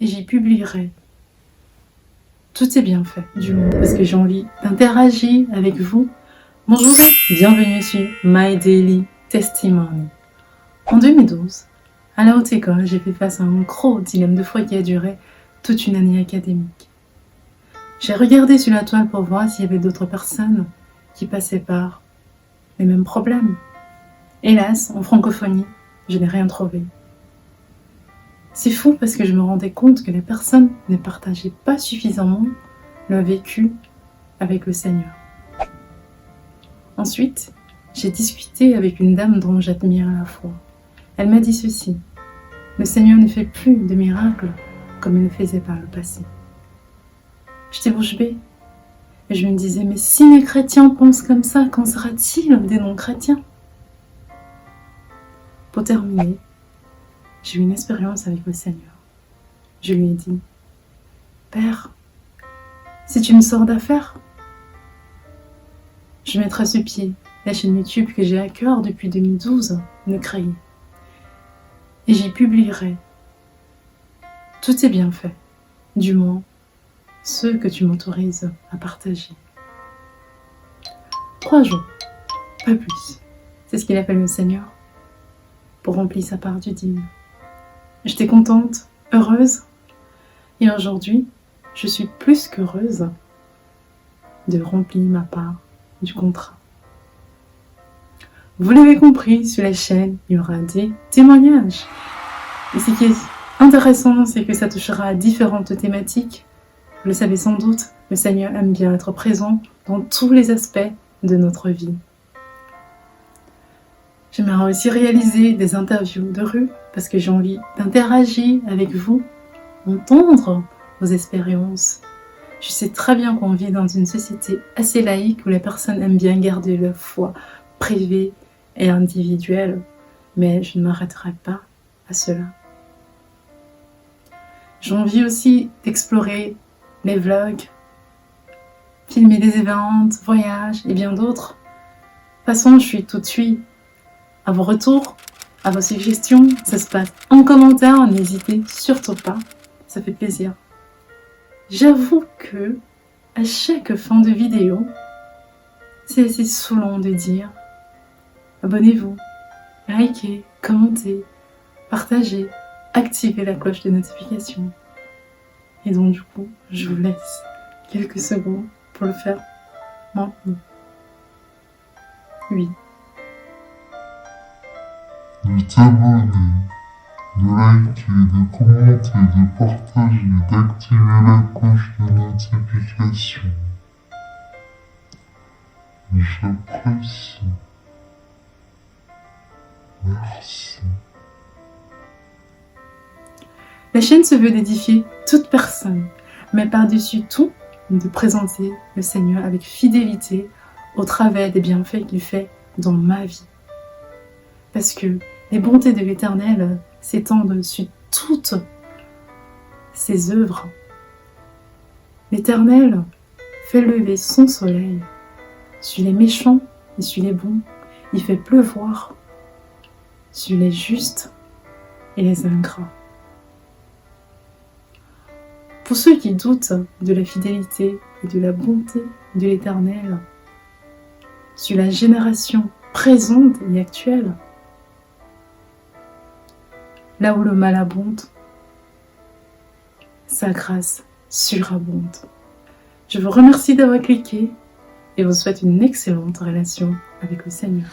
et j'y publierai tous ces bienfaits du monde parce que j'ai envie d'interagir avec vous. Bonjour et bienvenue sur My Daily Testimony. En 2012, à la haute école, j'ai fait face à un gros dilemme de foi qui a duré toute une année académique. J'ai regardé sur la toile pour voir s'il y avait d'autres personnes qui passaient par les mêmes problèmes. Hélas, en francophonie, je n'ai rien trouvé. C'est fou parce que je me rendais compte que les personnes ne partageaient pas suffisamment leur vécu avec le Seigneur. Ensuite, j'ai discuté avec une dame dont j'admire la foi. Elle m'a dit ceci: le Seigneur ne fait plus de miracles comme il le faisait par le passé. J'étais bouche bée et je me disais, mais si les chrétiens pensent comme ça, qu'en sera-t-il des non-chrétiens? Pour terminer, j'ai eu une expérience avec le Seigneur. Je lui ai dit: Père, si tu me sors d'affaire, je mettrai sur pied la chaîne YouTube que j'ai à cœur depuis 2012 de créer. Et j'y publierai tous tes bienfaits, du moins ceux que tu m'autorises à partager. 3 jours, pas plus. C'est ce qu'il appelle le Seigneur pour remplir sa part du dîme. J'étais contente, heureuse, et aujourd'hui, je suis plus qu'heureuse de remplir ma part du contrat. Vous l'avez compris, sur la chaîne, il y aura des témoignages. Et ce qui est intéressant, c'est que ça touchera à différentes thématiques. Vous le savez sans doute, le Seigneur aime bien être présent dans tous les aspects de notre vie. J'aimerais aussi réaliser des interviews de rue parce que j'ai envie d'interagir avec vous, entendre vos expériences. Je sais très bien qu'on vit dans une société assez laïque où les personnes aiment bien garder leur foi privée et individuelle, mais je ne m'arrêterai pas à cela. J'ai envie aussi d'explorer les vlogs, filmer des événements, voyages et bien d'autres. De toute façon, je suis tout de suite à vos retours, à vos suggestions. Ça se passe en commentaire, n'hésitez surtout pas, ça fait plaisir. J'avoue que à chaque fin de vidéo, c'est assez saoulant de dire abonnez-vous, likez, commentez, partagez, activez la cloche de notification. Et donc du coup, je vous laisse quelques secondes pour le faire maintenant. Oui. De t'abonner, de liker, de commenter, de partager, d'activer la cloche de notification. J'apprécie. Merci. La chaîne se veut d'édifier toute personne, mais par-dessus tout, de présenter le Seigneur avec fidélité au travers des bienfaits qu'il fait dans ma vie. Parce que les bontés de l'Éternel s'étendent sur toutes ses œuvres. L'Éternel fait lever son soleil sur les méchants et sur les bons. Il fait pleuvoir sur les justes et les ingrats. Pour ceux qui doutent de la fidélité et de la bonté de l'Éternel, sur la génération présente et actuelle, là où le mal abonde, sa grâce surabonde. Je vous remercie d'avoir cliqué et vous souhaite une excellente relation avec le Seigneur.